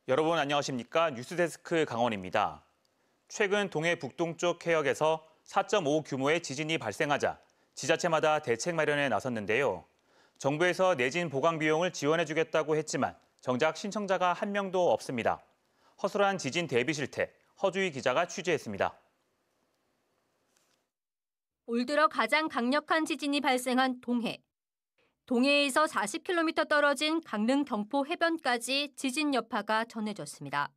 여러분 안녕하십니까? 뉴스데스크 강원입니다. 최근 동해 북동쪽 해역에서 4.5 규모의 지진이 발생하자 지자체마다 대책 마련에 나섰는데요. 정부에서 내진 보강 비용을 지원해주겠다고 했지만 정작 신청자가 한 명도 없습니다. 허술한 지진 대비 실태, 허주희 기자가 취재했습니다. 올 들어 가장 강력한 지진이 발생한 동해. 동해에서 40km 떨어진 강릉 경포 해변까지 지진 여파가 전해졌습니다.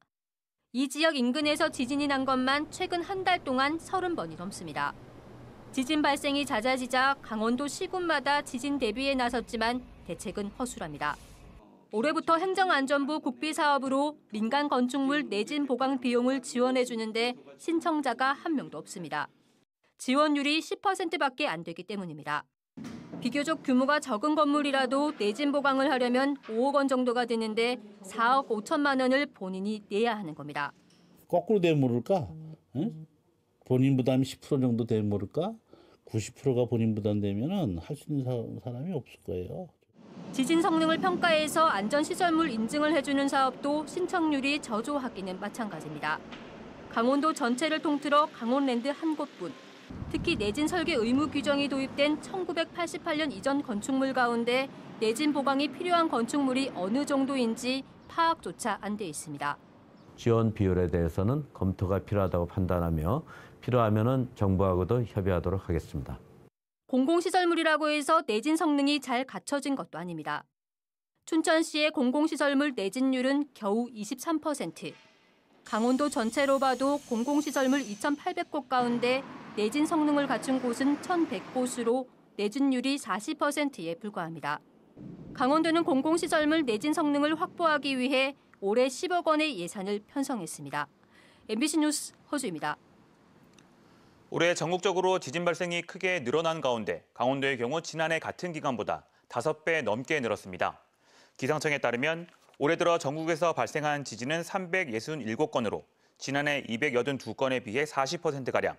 이 지역 인근에서 지진이 난 것만 최근 한 달 동안 30번이 넘습니다. 지진 발생이 잦아지자 강원도 시군마다 지진 대비에 나섰지만 대책은 허술합니다. 올해부터 행정안전부 국비사업으로 민간 건축물 내진 보강 비용을 지원해주는데 신청자가 한 명도 없습니다. 지원율이 10%밖에 안 되기 때문입니다. 비교적 규모가 적은 건물이라도 내진 보강을 하려면 5억 원 정도가 드는데 4억 5천만 원을 본인이 내야 하는 겁니다. 거꾸로 되면 모를까? 응? 본인 부담이 10% 정도 되면 모를까? 90%가 본인 부담되면 할 수 있는 사람이 없을 거예요. 지진 성능을 평가해서 안전시설물 인증을 해주는 사업도 신청률이 저조하기는 마찬가지입니다. 강원도 전체를 통틀어 강원랜드 한 곳뿐. 특히 내진 설계 의무 규정이 도입된 1988년 이전 건축물 가운데 내진 보강이 필요한 건축물이 어느 정도인지 파악조차 안 돼 있습니다. 지원 비율에 대해서는 검토가 필요하다고 판단하며 필요하면 정부하고도 협의하도록 하겠습니다. 공공시설물이라고 해서 내진 성능이 잘 갖춰진 것도 아닙니다. 춘천시의 공공시설물 내진율은 겨우 23%. 강원도 전체로 봐도 공공시설물 2,800곳 가운데 내진 성능을 갖춘 곳은 1,100곳으로 내진율이 40%에 불과합니다. 강원도는 공공시설물 내진 성능을 확보하기 위해 올해 10억 원의 예산을 편성했습니다. MBC 뉴스 허주입니다. 올해 전국적으로 지진 발생이 크게 늘어난 가운데 강원도의 경우 지난해 같은 기간보다 5배 넘게 늘었습니다. 기상청에 따르면 올해 들어 전국에서 발생한 지진은 367건으로 지난해 282건에 비해 40%가량,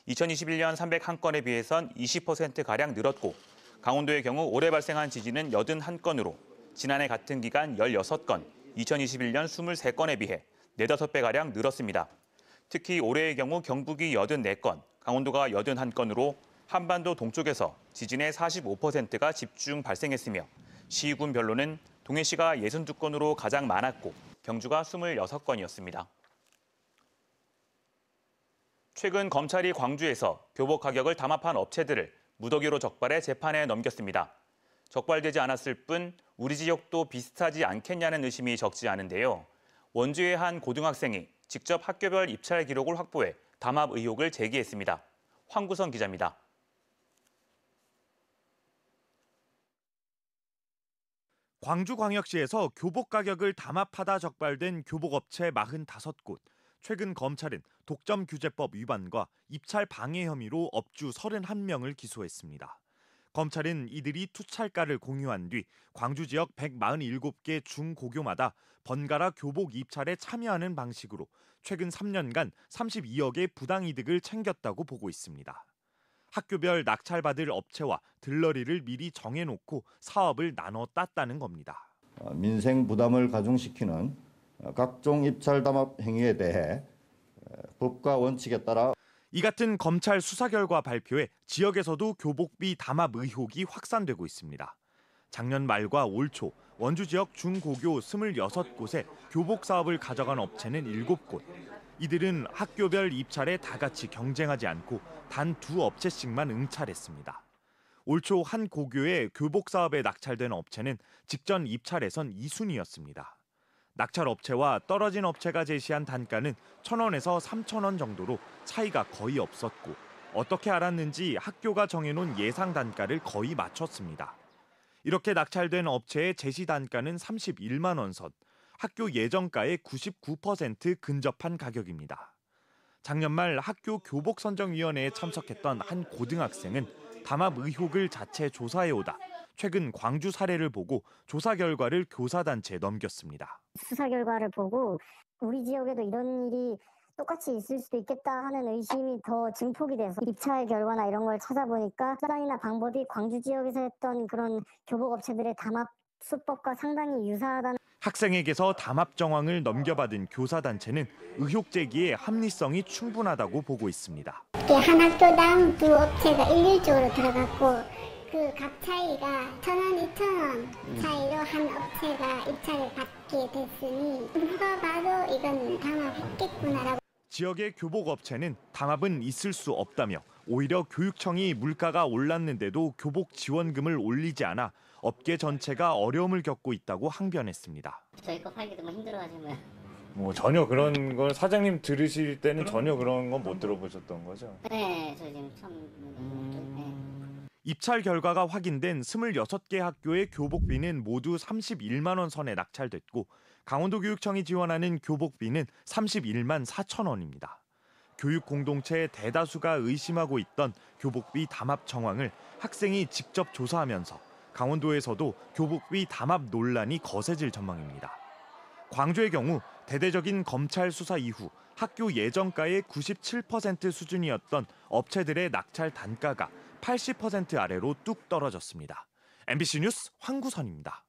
2021년 301건에 비해선 20%가량 늘었고 강원도의 경우 올해 발생한 지진은 81건으로 지난해 같은 기간 16건, 2021년 23건에 비해 4, 5배가량 늘었습니다. 특히 올해의 경우 경북이 84건, 강원도가 81건으로 한반도 동쪽에서 지진의 45%가 집중 발생했으며 시군별로는 동해시가 62건으로 가장 많았고 경주가 26건이었습니다. 최근 검찰이 광주에서 교복 가격을 담합한 업체들을 무더기로 적발해 재판에 넘겼습니다. 적발되지 않았을 뿐 우리 지역도 비슷하지 않겠냐는 의심이 적지 않은데요. 원주의 한 고등학생이 직접 학교별 입찰 기록을 확보해 담합 의혹을 제기했습니다. 황구선 기자입니다. 광주광역시에서 교복 가격을 담합하다 적발된 교복업체 45곳. 최근 검찰은 독점규제법 위반과 입찰 방해 혐의로 업주 31명을 기소했습니다. 검찰은 이들이 투찰가를 공유한 뒤 광주 지역 147개 중고교마다 번갈아 교복 입찰에 참여하는 방식으로 최근 3년간 32억의 부당이득을 챙겼다고 보고 있습니다. 학교별 낙찰받을 업체와 들러리를 미리 정해놓고 사업을 나눠 땄다는 겁니다. 민생 부담을 가중시키는 각종 입찰 담합 행위에 대해 법과 원칙에 따라 이 같은 검찰 수사 결과 발표에 지역에서도 교복비 담합 의혹이 확산되고 있습니다. 작년 말과 올 초 원주 지역 중고교 26곳에 교복 사업을 가져간 업체는 7곳. 이들은 학교별 입찰에 다 같이 경쟁하지 않고 단 2업체씩만 응찰했습니다. 올 초 한 고교의 교복 사업에 낙찰된 업체는 직전 입찰에선 2순위였습니다. 낙찰 업체와 떨어진 업체가 제시한 단가는 1,000원에서 3,000원 정도로 차이가 거의 없었고 어떻게 알았는지 학교가 정해놓은 예상 단가를 거의 맞췄습니다. 이렇게 낙찰된 업체의 제시 단가는 31만 원 선, 학교 예정가의 99% 근접한 가격입니다. 작년 말 학교 교복선정위원회에 참석했던 한 고등학생은 담합 의혹을 자체 조사해오다 최근 광주 사례를 보고 조사 결과를 교사단체에 넘겼습니다. 수사 결과를 보고 우리 지역에도 이런 일이 똑같이 있을 수도 있겠다 하는 의심이 더 증폭이 돼서 입찰 결과나 이런 걸 찾아보니까 수단이나 방법이 광주 지역에서 했던 그런 교복업체들의 담합 수법과 상당히 유사하다는 학생에게서 담합 정황을 넘겨받은 교사단체는 의혹 제기에 합리성이 충분하다고 보고 있습니다. 한 학교당 두 업체가 일률적으로 들어갔고 그 각 차이가 1,000원, 2,000원 차이로 한 업체가 입찰을 받게 됐으니 누가 봐도 이건 담합했겠구나라고. 지역의 교복업체는 담합은 있을 수 없다며 오히려 교육청이 물가가 올랐는데도 교복 지원금을 올리지 않아 업계 전체가 어려움을 겪고 있다고 항변했습니다. 저희 거 팔기도 뭐 힘들어가지고요. 뭐 전혀 그런 건 사장님 들으실 때는 전혀 그런 건 못 들어보셨던 거죠? 네, 저 지금 처음. 네. 입찰 결과가 확인된 26개 학교의 교복비는 모두 31만 원 선에 낙찰됐고 강원도교육청이 지원하는 교복비는 31만 4천 원입니다. 교육 공동체의 대다수가 의심하고 있던 교복비 담합 정황을 학생이 직접 조사하면서 강원도에서도 교복비 담합 논란이 거세질 전망입니다. 광주의 경우 대대적인 검찰 수사 이후 학교 예정가의 97% 수준이었던 업체들의 낙찰 단가가 80% 아래로 뚝 떨어졌습니다. MBC 뉴스 황구선입니다.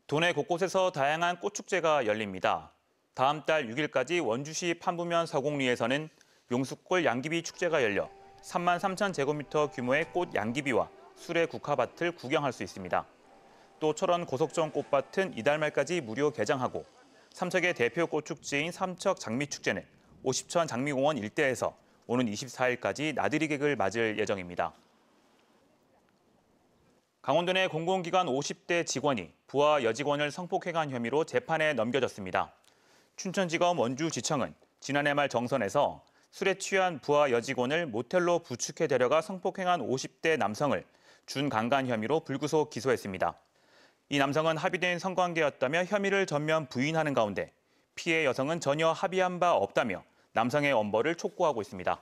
도내 곳곳에서 다양한 꽃축제가 열립니다. 다음 달 6일까지 원주시 판부면 서곡리에서는 용숫골 양귀비 축제가 열려 3만 3천 제곱미터 규모의 꽃 양귀비와 수레 국화밭을 구경할 수 있습니다. 또 철원 고속정 꽃밭은 이달 말까지 무료 개장하고 삼척의 대표 꽃축제인 삼척 장미축제는 오십천 장미공원 일대에서 오는 24일까지 나들이 객을 맞을 예정입니다. 강원도 내 공공기관 50대 직원이 부하 여직원을 성폭행한 혐의로 재판에 넘겨졌습니다. 춘천지검 원주지청은 지난해 말 정선에서 술에 취한 부하 여직원을 모텔로 부축해 데려가 성폭행한 50대 남성을 준강간 혐의로 불구속 기소했습니다. 이 남성은 합의된 성관계였다며 혐의를 전면 부인하는 가운데 피해 여성은 전혀 합의한 바 없다며 남성의 엄벌을 촉구하고 있습니다.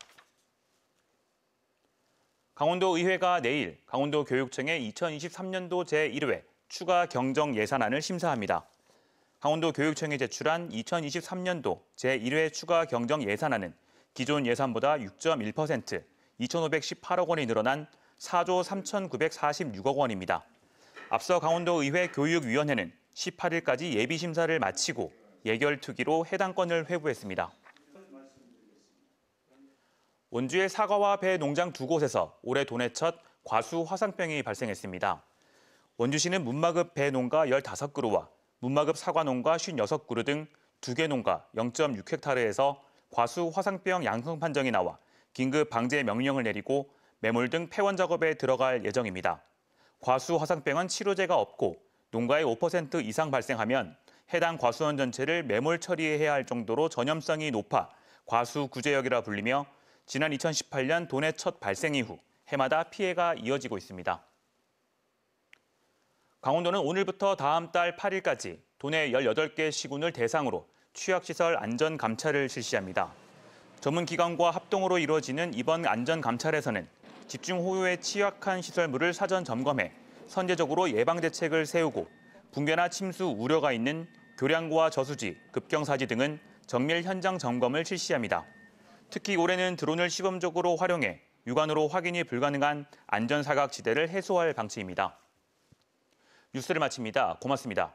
강원도 의회가 내일 강원도 교육청의 2023년도 제1회 추가 경정 예산안을 심사합니다. 강원도 교육청이 제출한 2023년도 제1회 추가 경정 예산안은 기존 예산보다 6.1%, 2,518억 원이 늘어난 4조 3,946억 원입니다. 앞서 강원도 의회 교육위원회는 18일까지 예비심사를 마치고 예결특위로 해당 건을 회부했습니다. 원주의 사과와 배 농장 두 곳에서 올해 도내 첫 과수 화상병이 발생했습니다. 원주시는 문마급 배 농가 15그루와 문마급 사과 농가 56그루 등 2개 농가 0.6헥타르에서 과수 화상병 양성 판정이 나와 긴급 방제 명령을 내리고 매몰 등 폐원 작업에 들어갈 예정입니다. 과수 화상병은 치료제가 없고 농가의 5% 이상 발생하면 해당 과수원 전체를 매몰 처리해야 할 정도로 전염성이 높아 과수 구제역이라 불리며 지난 2018년 도내 첫 발생 이후 해마다 피해가 이어지고 있습니다. 강원도는 오늘부터 다음 달 8일까지 도내 18개 시군을 대상으로 취약시설 안전감찰을 실시합니다. 전문기관과 합동으로 이루어지는 이번 안전감찰에서는 집중호우에 취약한 시설물을 사전 점검해 선제적으로 예방대책을 세우고 붕괴나 침수 우려가 있는 교량과 저수지, 급경사지 등은 정밀 현장 점검을 실시합니다. 특히 올해는 드론을 시범적으로 활용해 육안으로 확인이 불가능한 안전사각지대를 해소할 방침입니다. 뉴스를 마칩니다. 고맙습니다.